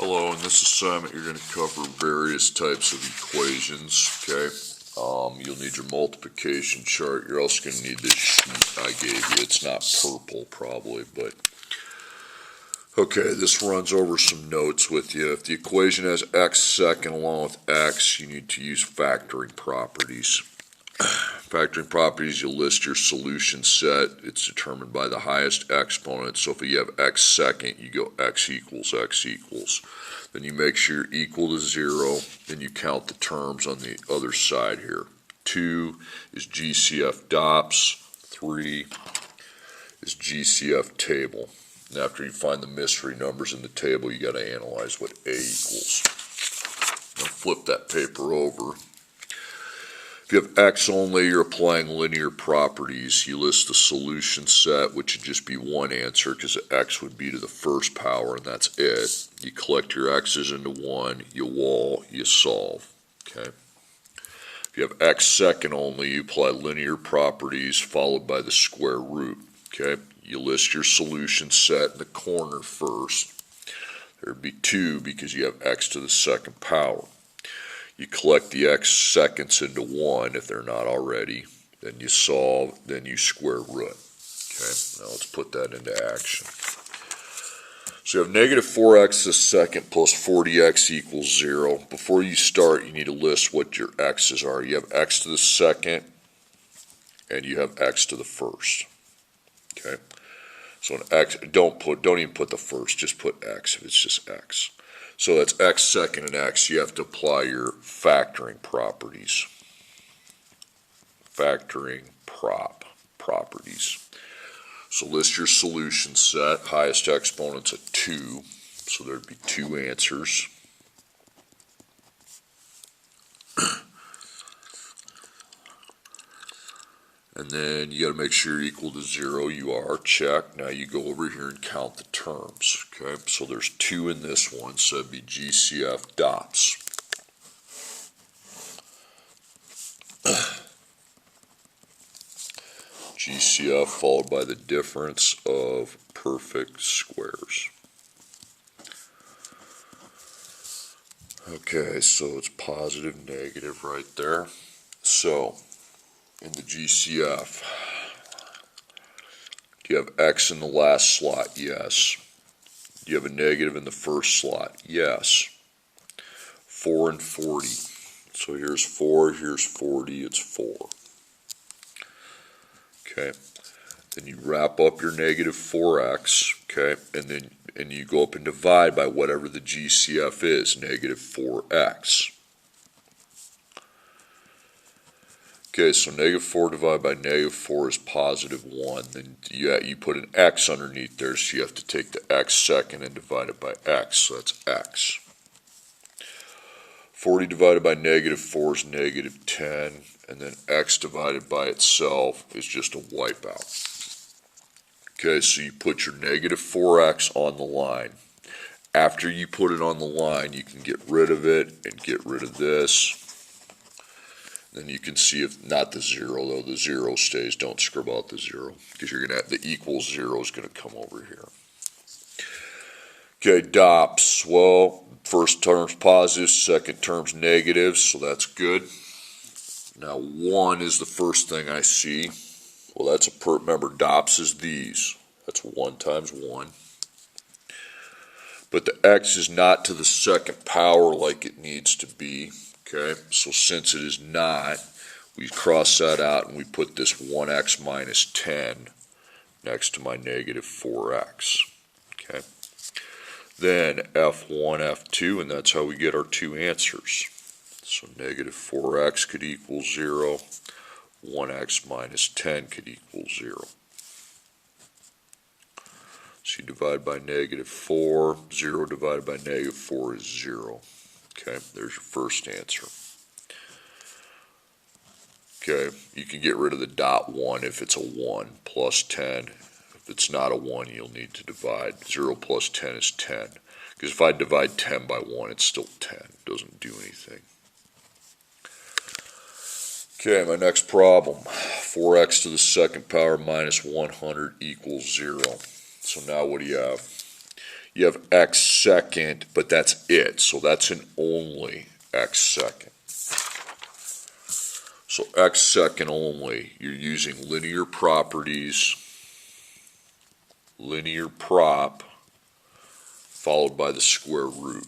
Hello, in this assignment you're going to cover various types of equations, okay? You'll need your multiplication chart. You're also going to need this sheet I gave you. It's not purple probably, but okay, this runs over some notes with you. If the equation has x second along with x, you need to use factoring properties. Factoring properties, you'll list your solution set. It's determined by the highest exponent. So if you have x second, you go x equals x equals. Then you make sure you're equal to 0. Then you count the terms on the other side here. 2 is GCF DOPS. 3 is GCF table. And after you find the mystery numbers in the table, you got to analyze what A equals. Now flip that paper over. If you have x only, you're applying linear properties. You list the solution set, which would just be one answer because x would be to the first power, and that's it. You collect your x's into 1, you wall, you solve. Okay. If you have x second only, you apply linear properties followed by the square root. Okay. You list your solution set in the corner first. There would be 2 because you have x to the second power. You collect the x seconds into 1 if they're not already. Then you solve, then you square root. Okay, now let's put that into action. So you have negative 4x to the second plus 40x equals 0. Before you start, you need to list what your x's are. You have x to the second and you have x to the first. Okay, so an x, don't even put the first, just put x if it's just x. So that's x second and x. You have to apply your factoring properties. Factoring properties. So list your solution set. Highest exponent's a 2. So there'd be 2 answers. And then you got to make sure you're equal to 0. You are. Check. Now you go over here and count the terms. Okay, so there's 2 in this one, so it'd be GCF DOPS. GCF followed by the difference of perfect squares. Okay, so it's positive, negative right there. So in the GCF, do you have x in the last slot? Yes. Do you have a negative in the first slot? Yes. 4 and 40. So here's 4, here's 40, it's 4. Okay. Then you wrap up your negative 4x, okay, and you go up and divide by whatever the GCF is, negative 4x. Okay, so negative 4 divided by negative 4 is positive 1. Then you put an x underneath there, so you have to take the x second and divide it by x, so that's x. 40 divided by negative 4 is negative 10, and then x divided by itself is just a wipeout. Okay, so you put your negative 4x on the line. After you put it on the line, you can get rid of it and get rid of this. Then you can see if not the 0 though, the 0 stays. Don't scribble out the 0 because you're gonna have the equals 0 is gonna come over here. Okay, DOPS. Well, first term's positive, second term's negative, so that's good. Now 1 is the first thing I see. Well, that's remember DOPS is these. That's 1 times 1. But the x is not to the second power like it needs to be. Okay, so since it is not, we cross that out and we put this 1x minus 10 next to my negative 4x. Okay, then F1, F2, and that's how we get our 2 answers. So negative 4x could equal 0, 1x minus 10 could equal 0. So you divide by negative 4, 0 divided by negative 4 is 0. Okay, there's your first answer. Okay, you can get rid of the dot 1 if it's a 1 plus 10. If it's not a 1, you'll need to divide. 0 plus 10 is 10. Because if I divide 10 by 1, it's still 10. It doesn't do anything. Okay, my next problem. 4x to the second power minus 100 equals 0. So now what do you have? You have x second, but that's it. So that's an only x second. So x second only, you're using linear properties, linear prop, followed by the square root,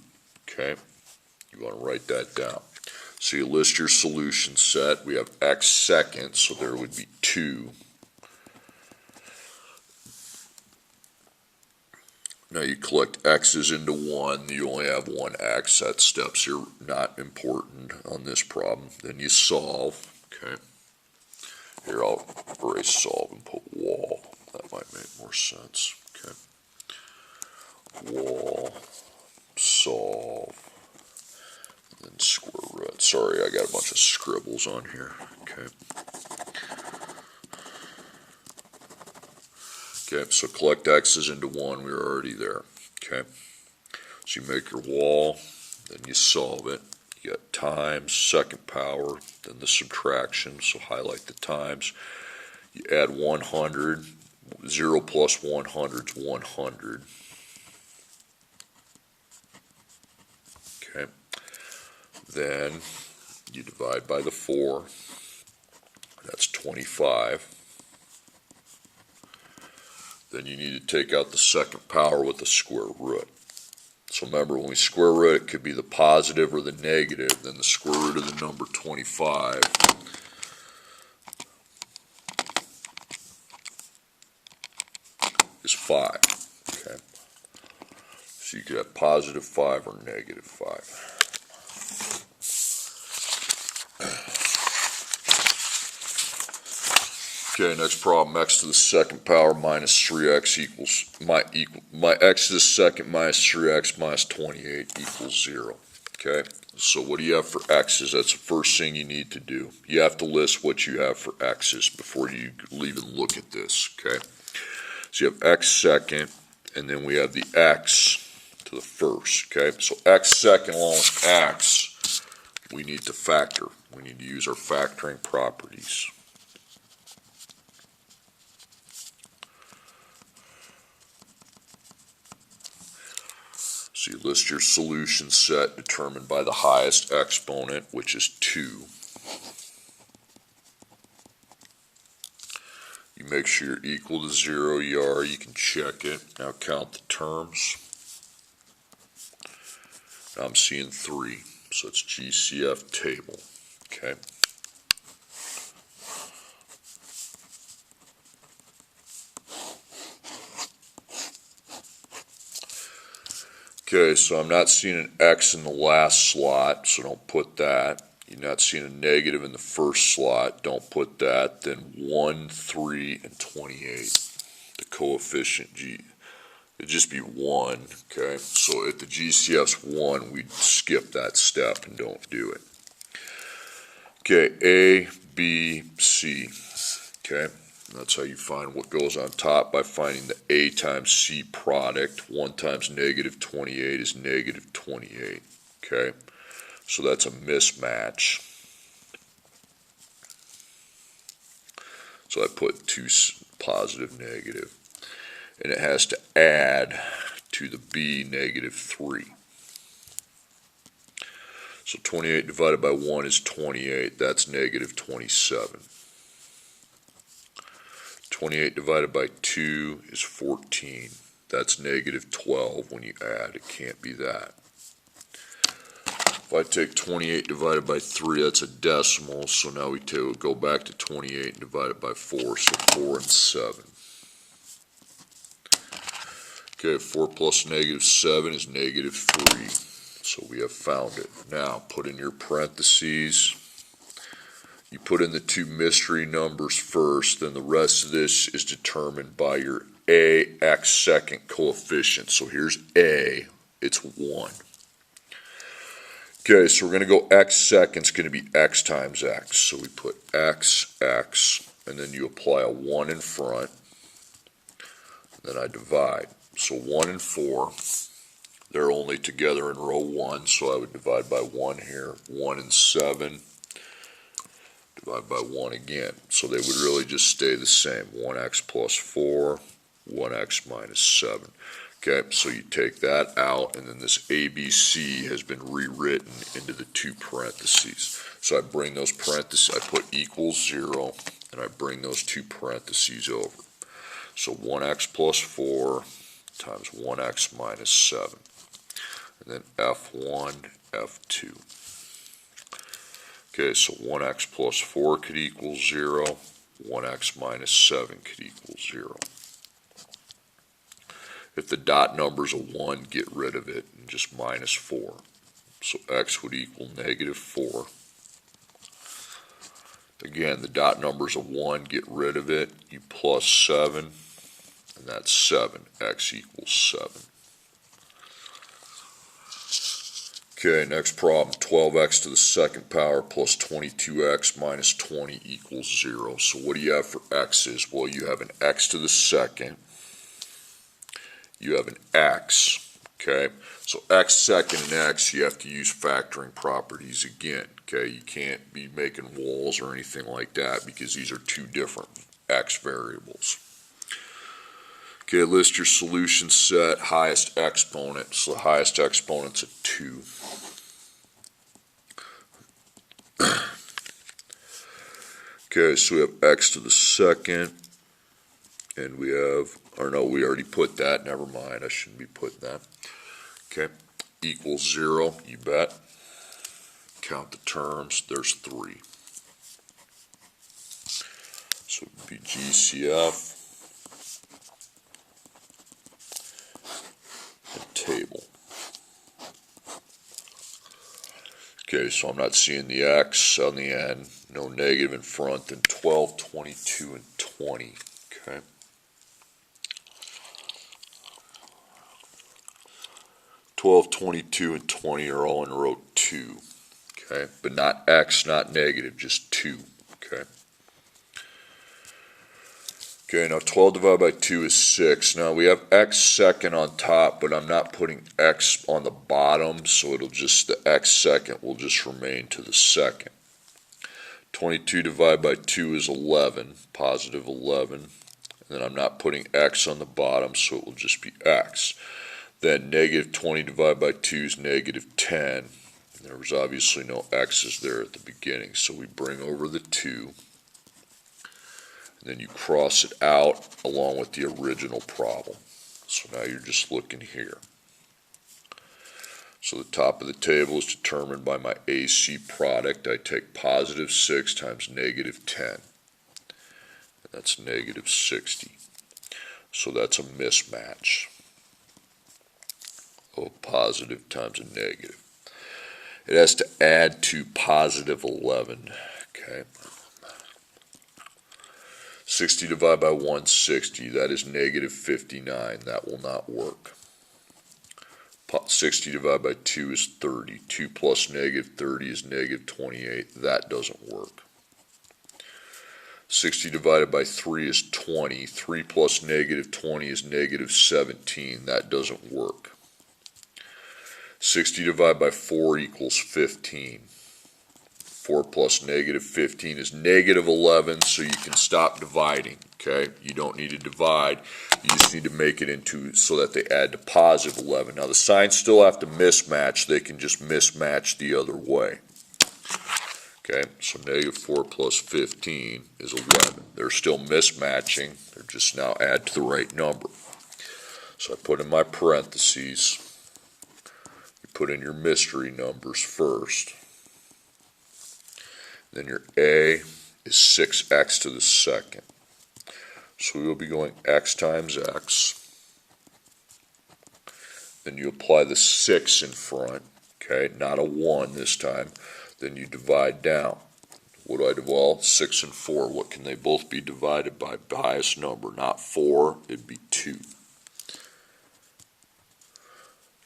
okay? You want to write that down. So you list your solution set. We have x seconds, so there would be 2. Now you collect x's into 1. You only have one x. That step's here not important on this problem. Then you solve, okay? Here, I'll erase solve and put wall. That might make more sense, okay? Wall, solve, and then square root. Sorry, I got a bunch of scribbles on here, okay? Okay, so collect x's into 1, we were already there, okay? So you make your wall, then you solve it. You got times, second power, then the subtraction, so highlight the times. You add 100, 0 plus 100 is 100. Okay, then you divide by the 4, that's 25. Then you need to take out the second power with the square root. So remember, when we square root, it could be the positive or the negative. Then the square root of the number 25 is 5. Okay, so you could have positive 5 or negative 5. Okay, next problem, x to the second power minus 3x equals, my x to the second minus 3x minus 28 equals 0. Okay, so what do you have for x's? That's the first thing you need to do. You have to list what you have for x's before you even look at this, okay? So you have x second, and then we have the x to the first, okay? So x second along with x, we need to factor. We need to use our factoring properties. So you list your solution set determined by the highest exponent, which is 2. You make sure you're equal to 0. You are. You can check it. Now count the terms. Now I'm seeing 3. So it's GCF table. Okay. Okay, so I'm not seeing an X in the last slot, so don't put that. You're not seeing a negative in the first slot, don't put that. Then 1, 3, and 28. The coefficient G, it'd just be 1, okay? So if the GCF's 1, we'd skip that step and don't do it. Okay, A, B, C, okay? That's how you find what goes on top, by finding the A times C product. 1 times negative 28 is negative 28, okay? So that's a mismatch. So I put 2 positive negative. And it has to add to the B negative 3. So 28 divided by 1 is 28. That's negative 27. 28 divided by 2 is 14. That's negative 12 when you add. It can't be that. If I take 28 divided by 3, that's a decimal. So now we go back to 28 and divide it by 4. So 4 and 7. Okay, 4 plus negative 7 is negative 3. So we have found it. Now put in your parentheses. You put in the 2 mystery numbers first, then the rest of this is determined by your A x second coefficient. So here's A, it's 1. Okay, so we're going to go x second, it's going to be x times x. So we put x, and then you apply a 1 in front, and then I divide. So 1 and 4, they're only together in row 1, so I would divide by 1 here. 1 and 7. Divide by 1 again. So they would really just stay the same. 1x plus 4, 1x minus 7. Okay, so you take that out, and then this ABC has been rewritten into the two parentheses. So I bring those parentheses, I put equals 0, and I bring those two parentheses over. So 1x plus 4 times 1x minus 7. And then F1, F2. Okay, so 1x plus 4 could equal 0. 1x minus 7 could equal 0. If the dot number's a 1, get rid of it and just minus 4. So x would equal negative 4. Again, the dot number's a 1, get rid of it. You plus 7, and that's 7. X equals 7. Okay, next problem. 12x to the second power plus 22x minus 20 equals 0. So what do you have for x's? Well, you have an x to the second. You have an x, okay? So x second and x, you have to use factoring properties again, okay? You can't be making walls or anything like that because these are two different x variables. Okay, list your solution set, highest exponent. So the highest exponent's a 2. Okay, so we have x to the second, and we have, or no, we already put that, never mind, I shouldn't be putting that. Okay, equals 0, you bet. Count the terms, there's 3. So it would be GCF and table. Okay, so I'm not seeing the x on the end, no negative in front, then 12, 22, and 20, okay? $12, $22, and 20 are all in row 2, okay? But not x, not negative, just 2, okay? Okay, now 12 divided by 2 is 6. Now we have x second on top, but I'm not putting x on the bottom, so it'll just, the x second will just remain to the second. 22 divided by 2 is 11, positive 11. And then I'm not putting x on the bottom, so it will just be x. Then negative 20 divided by 2 is negative 10. There was obviously no x's there at the beginning, so we bring over the 2. And then you cross it out along with the original problem. So now you're just looking here. So the top of the table is determined by my AC product. I take positive 6 times negative 10. And that's negative 60. So that's a mismatch. Oh, positive times a negative. It has to add to positive 11. Okay. 60 divided by 160, that is negative 59. That will not work. 60 divided by 2 is 30. 2 plus negative 30 is negative 28. That doesn't work. 60 divided by 3 is 20. 3 plus negative 20 is negative 17. That doesn't work. 60 divided by 4 equals 15. 4 plus negative 15 is negative 11, so you can stop dividing, okay? You don't need to divide. You just need to make it into so that they add to positive 11. Now, the signs still have to mismatch. They can just mismatch the other way. Okay, so negative 4 plus 15 is 11. They're still mismatching. They're just now add to the right number. So I put in my parentheses. You put in your mystery numbers first. Then your A is 6x to the second. So we will be going x times x. Then you apply the 6 in front, okay, not a 1 this time. Then you divide down. What do I divide? Well, 6 and 4. What can they both be divided by? The highest number, not 4, it'd be 2.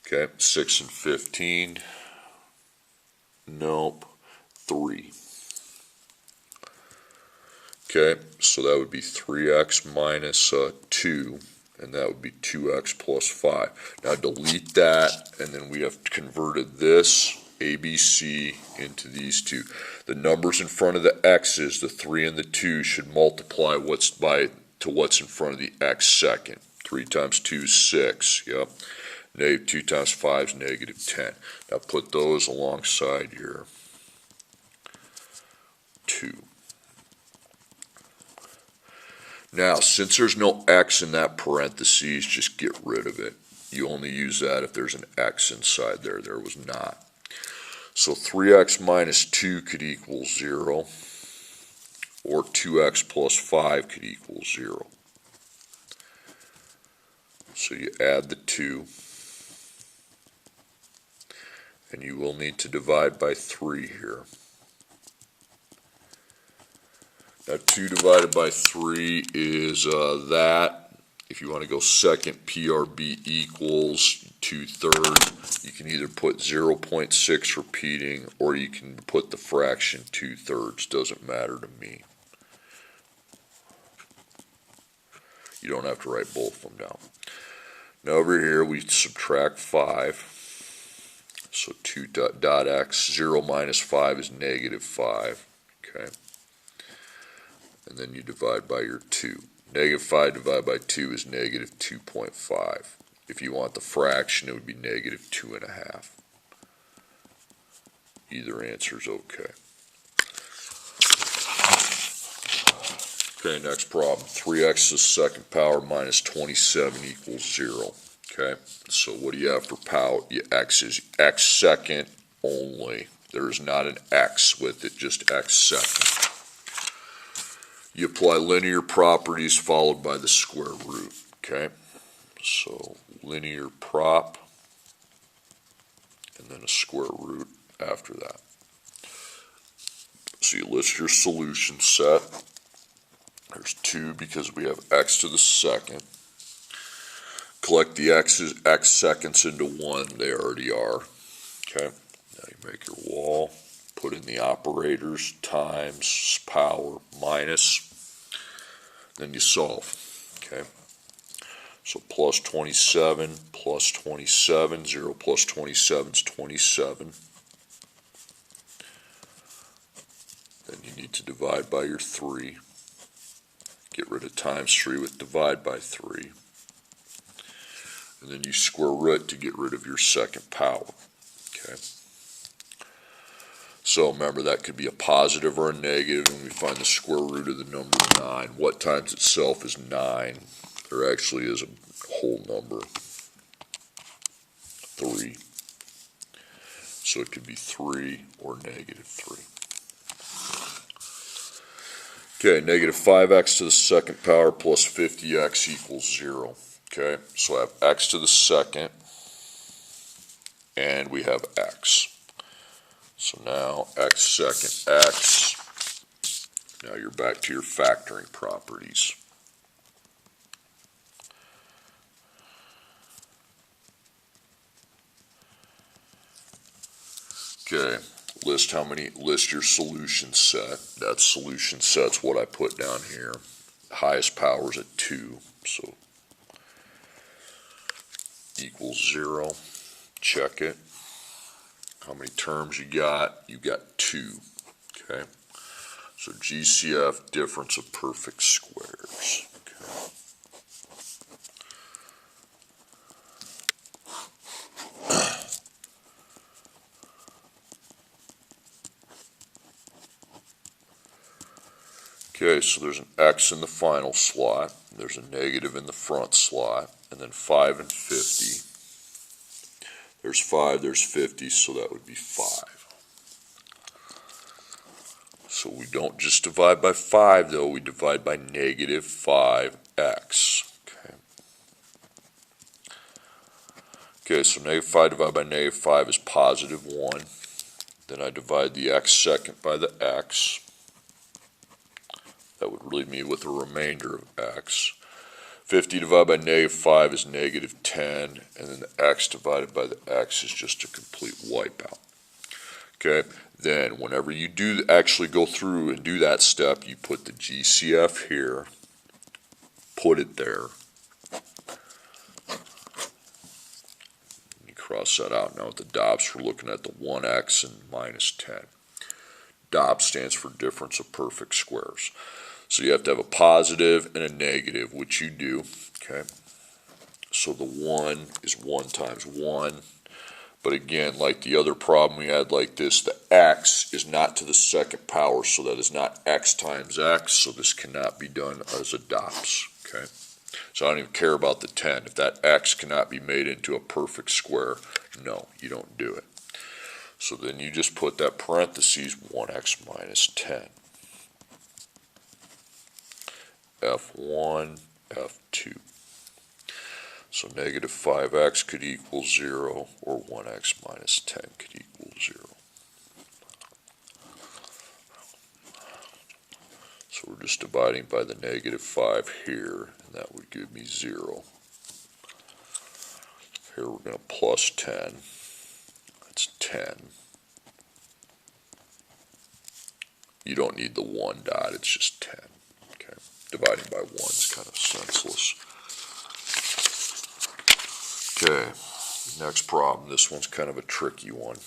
Okay, 6 and 15. Nope, 3. Okay, so that would be 3x minus 2, and that would be 2x plus 5. Now delete that, and then we have converted this ABC into these two. The numbers in front of the x's, the 3 and the 2, should multiply to what's in front of the x second. 3 times 2 is 6. Yep. Negative 2 times 5 is negative 10. Now put those alongside your 2. Now, since there's no x in that parentheses, just get rid of it. You only use that if there's an x inside there. There was not. So 3x minus 2 could equal 0, or 2x plus 5 could equal 0. So you add the 2, and you will need to divide by 3 here. Now 2 divided by 3 is that. If you want to go second, PRB equals 2/3. You can either put 0.6 repeating, or you can put the fraction 2/3. Doesn't matter to me. You don't have to write both of them down. Now over here we subtract 5. So 2 dot x, 0 minus 5 is negative 5. Okay. And then you divide by your 2. Negative 5 divided by 2 is negative 2.5. If you want the fraction, it would be negative 2.5. Either answer is okay. Okay, next problem. 3x to the second power minus 27 equals 0. Okay, so what do you have for power? X is x second only. There is not an x with it, just x second. You apply linear properties followed by the square root. Okay, so linear prop and then a square root after that. So you list your solution set. There's 2 because we have x to the second. Collect the x seconds into 1. They already are. Okay. Now you make your wall. Put in the operators, times, power, minus. Then you solve. Okay. So plus 27, plus 27. 0 plus 27 is 27. Then you need to divide by your 3. Get rid of times 3 with divide by 3. And then you square root to get rid of your second power. Okay. So remember, that could be a positive or a negative, and we find the square root of the number 9. What times itself is 9? There actually is a whole number, 3. So it could be 3 or negative 3. Okay, negative 5x to the second power plus 50x equals 0. Okay, so I have x to the second, and we have x. So now x second x. Now you're back to your factoring properties. Okay, list your solution set. That solution set's what I put down here. Highest power is at 2, so equals 0. Check it. How many terms you got? You got 2. Okay. So GCF, difference of perfect squares. Okay. Okay, so there's an x in the final slot, there's a negative in the front slot, and then 5 and 50. There's 5, there's 50, so that would be 5. So we don't just divide by 5, though, we divide by negative 5x. Okay, so negative 5 divided by negative 5 is positive 1. Then I divide the x second by the x. That would leave me with a remainder of x. 50 divided by negative 5 is negative 10, and then the x divided by the x is just a complete wipeout. Okay, then whenever you do actually go through and do that step, you put the GCF here, put it there. You cross that out. Now with the dots, we're looking at the 1x and minus 10. DOP stands for difference of perfect squares. So you have to have a positive and a negative, which you do. Okay. So the 1 is 1 times 1. But again, like the other problem we had like this, the x is not to the second power, so that is not x times x, so this cannot be done as adopts, okay? So I don't even care about the 10. If that x cannot be made into a perfect square, no, you don't do it. So then you just put that parentheses 1x minus 10. F1, F2. So negative 5x could equal 0, or 1x minus 10 could equal 0. So we're just dividing by the negative 5 here, and that would give me 0. Here we're going to plus 10. That's 10. You don't need the 1 dot, it's just 10. Okay. Dividing by 1 is kind of senseless. Okay, next problem. This one's kind of a tricky one.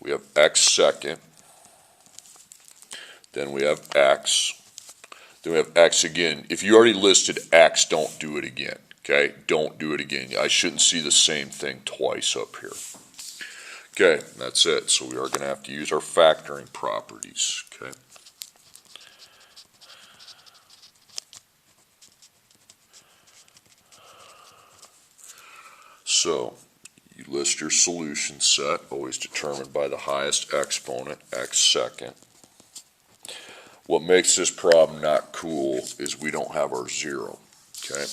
We have x second, then we have x, then we have x again. If you already listed x, don't do it again, okay? Don't do it again. I shouldn't see the same thing twice up here. Okay, that's it. So we are going to have to use our factoring properties, okay? So, you list your solution set, always determined by the highest exponent, x second. What makes this problem not cool is we don't have our 0, okay?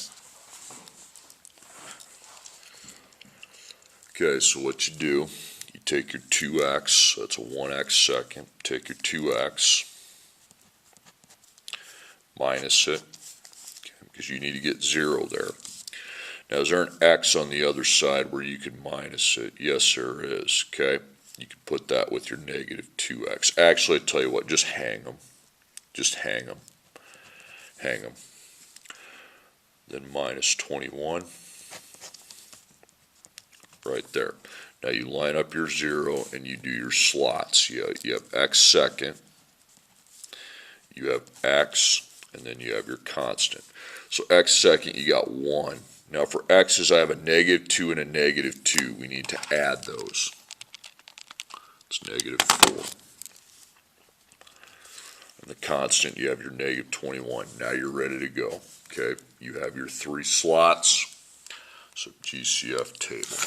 Okay, so what you do, you take your 2x, that's a 1x second, take your 2x, minus it, okay, because you need to get 0 there. Now, is there an x on the other side where you can minus it? Yes, there is, okay? You can put that with your negative 2x. Actually, I tell you what, just hang them. Just hang them. Hang them. Then minus 21. Right there. Now, you line up your 0 and you do your slots. You have x second. You have x, and then you have your constant. So x second, you got 1. Now for x's, I have a negative 2 and a negative 2. We need to add those. It's negative 4. And the constant, you have your negative 21. Now you're ready to go. Okay, you have your 3 slots. So GCF table.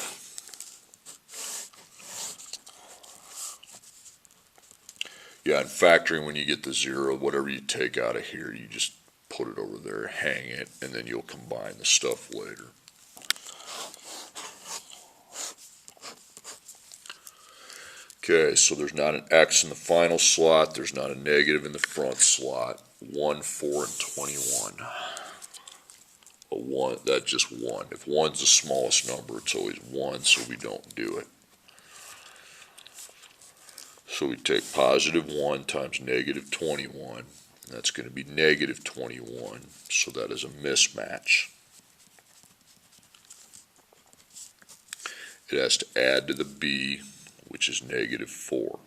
Yeah, in factoring, when you get the 0, whatever you take out of here, you just put it over there, hang it, and then you'll combine the stuff later. Okay, so there's not an x in the final slot, there's not a negative in the front slot. 1, 4, and 21. A 1, that's just 1. If 1's the smallest number, it's always 1, so we don't do it. So we take positive 1 times negative 21. That's going to be negative 21, so that is a mismatch. It has to add to the b, which is negative 4.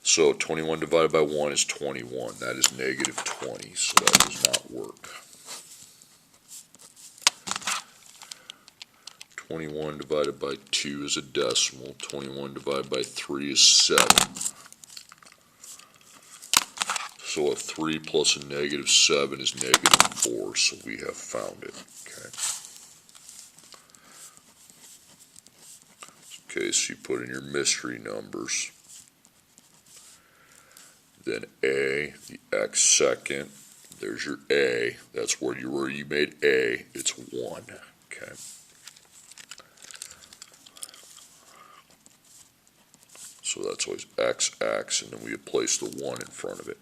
So 21 divided by 1 is 21. That is negative 20, so that does not work. 21 divided by 2 is a decimal. 21 divided by 3 is 7. So a 3 plus a negative 7 is negative 4, so we have found it. Okay, so you put in your mystery numbers. Then a, the x second, there's your a. That's where you made a, it's 1. Okay. So that's always x, and then we place the 1 in front of it.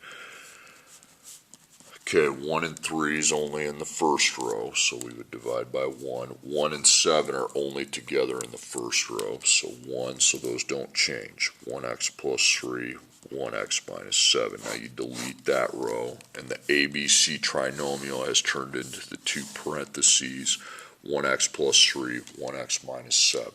Okay, 1 and 3 is only in the first row, so we would divide by 1. 1 and 7 are only together in the first row, so 1, so those don't change. 1x plus 3, 1x minus 7. Now you delete that row, and the ABC trinomial has turned into the 2 parentheses, 1x plus 3, 1x minus 7.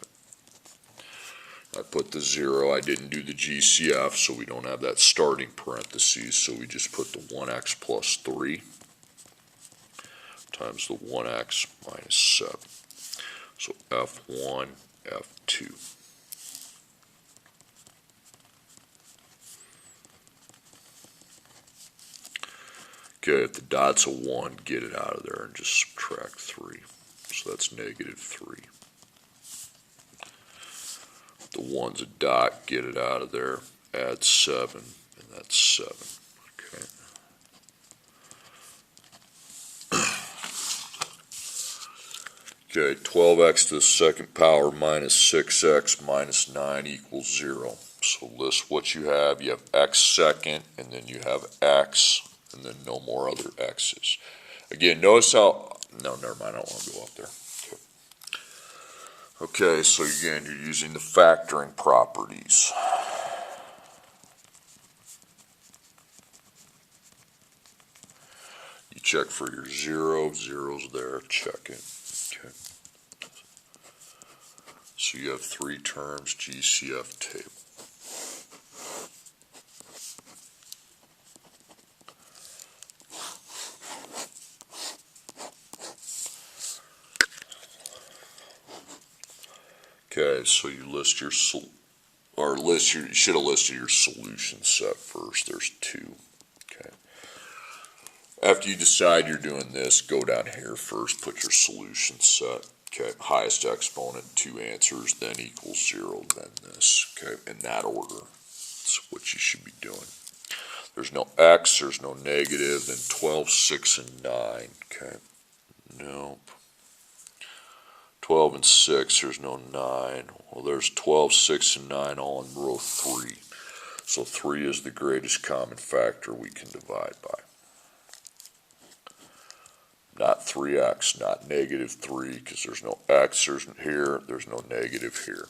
I put the 0, I didn't do the GCF, so we don't have that starting parentheses, so we just put the 1x plus 3 times the 1x minus 7. So f1, f2. Okay, if the dot's a 1, get it out of there and just subtract 3. So that's negative 3. If the 1's a dot, get it out of there, add 7, and that's 7. Okay. Okay, 12x to the second power minus 6x minus 9 equals 0. So list what you have. You have x second, and then you have x, and then no more other x's. Again, notice how, no, never mind, I don't want to go up there. Okay, so again, you're using the factoring properties. You check for your 0, 0's there, check it. Okay. So you have 3 terms, GCF table. Okay, so you list your, you should have listed your solution set first. There's 2. Okay. After you decide you're doing this, go down here first, put your solution set. Okay, highest exponent, 2 answers, then equals 0, then this. Okay, in that order. That's what you should be doing. There's no x, there's no negative, then 12, 6, and 9. Okay, nope. 12 and 6, there's no 9. Well, there's 12, 6, and 9 all in row 3. So 3 is the greatest common factor we can divide by. Not 3x, not negative 3, because there's no x there's no negative here.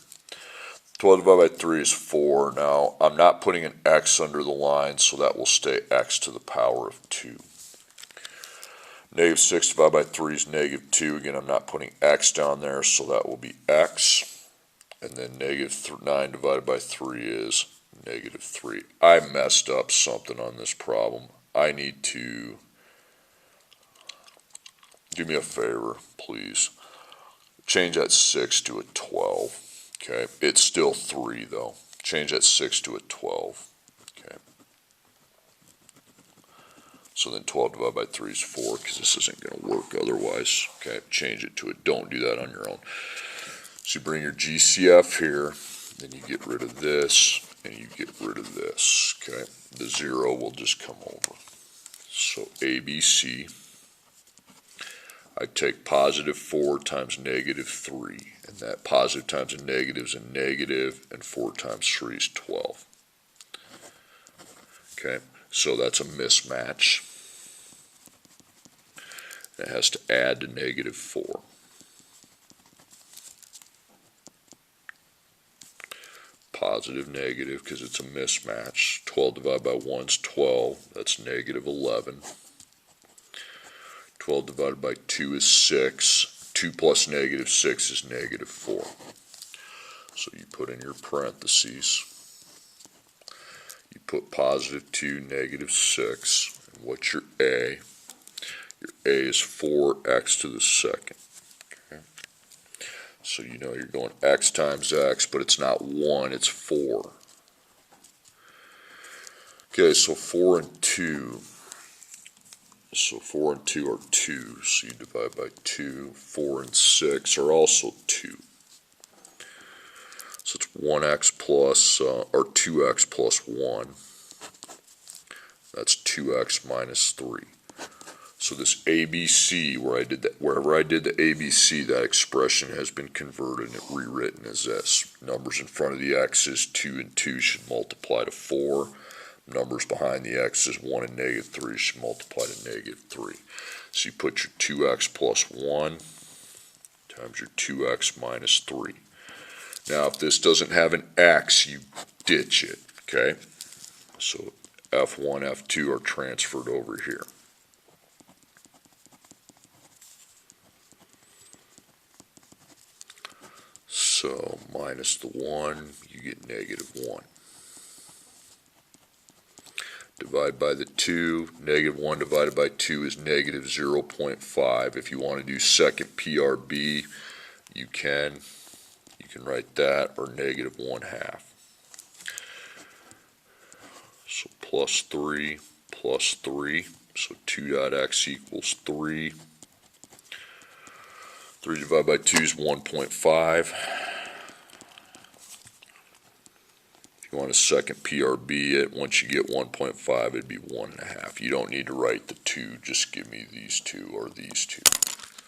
12 divided by 3 is 4. Now, I'm not putting an x under the line, so that will stay x to the power of 2. Negative 6 divided by 3 is negative 2. Again, I'm not putting x down there, so that will be x. And then negative 9 divided by 3 is negative 3. I messed up something on this problem. I need to, do me a favor, please. Change that 6 to a 12. Okay, it's still 3 though. Change that 6 to a 12. Okay. So then 12 divided by 3 is 4, because this isn't going to work otherwise. Okay, change it to it. Don't do that on your own. So you bring your GCF here, then you get rid of this, and you get rid of this. Okay, the 0 will just come over. So ABC, I take positive 4 times negative 3, and that positive times a negative is a negative, and 4 times 3 is 12. Okay, so that's a mismatch. It has to add to negative 4. Positive, negative, because it's a mismatch. 12 divided by 1 is 12. That's negative 11. 12 divided by 2 is 6. 2 plus negative 6 is negative 4. So you put in your parentheses. You put positive 2, negative 6. And what's your A? Your A is 4x to the second. Okay. So you know you're going x times x, but it's not 1, it's 4. Okay, so 4 and 2. So 4 and 2 are 2, so you divide by 2. 4 and 6 are also 2. So it's 1x plus, or 2x plus 1. That's 2x minus 3. So this ABC, wherever I did the ABC, that expression has been converted and rewritten as this. Numbers in front of the x's, 2 and 2 should multiply to 4. Numbers behind the x's, 1 and negative 3 should multiply to negative 3. So you put your 2x plus 1 times your 2x minus 3. Now if this doesn't have an x, you ditch it, okay? So F1, F2 are transferred over here. So minus the 1, you get negative 1. divide by the 2. Negative 1 divided by 2 is negative 0.5. If you want to do second PRB, you can. You can write that, or negative 1/2. So plus 3 plus 3. So 2 dot x equals 3. 3 divided by 2 is 1.5. If you want a second PRB it, once you get 1.5, it'd be 1.5. You don't need to write the 2, just give me these two or these two.